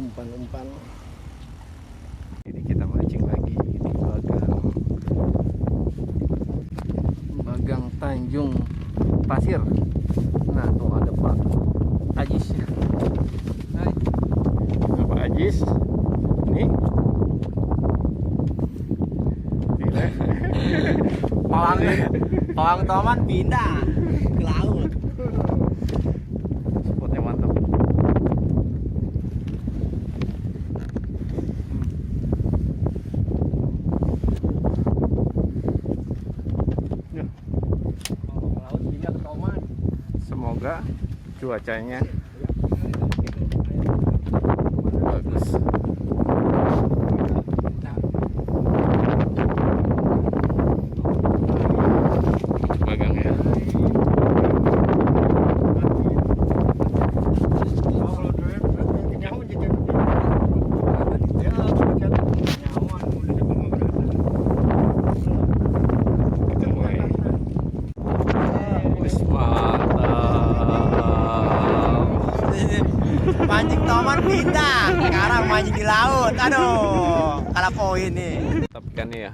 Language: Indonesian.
umpan-umpan. Ini kita mancing lagi di Bagan Tanjung Pasir. Nah, tuh ada Pak Ajis. Hai. Pak Ajis. Nih. Pawang toman pindah ke laut. Spotnya mantap. Laut pindah ke toman. Semoga cuacanya bagus. Bagang ya. Kita mulai. Wis mantap. Mancing toman pindah. Sekarang mancing di laut. Aduh, kalah poin nih. Tapi kan ya.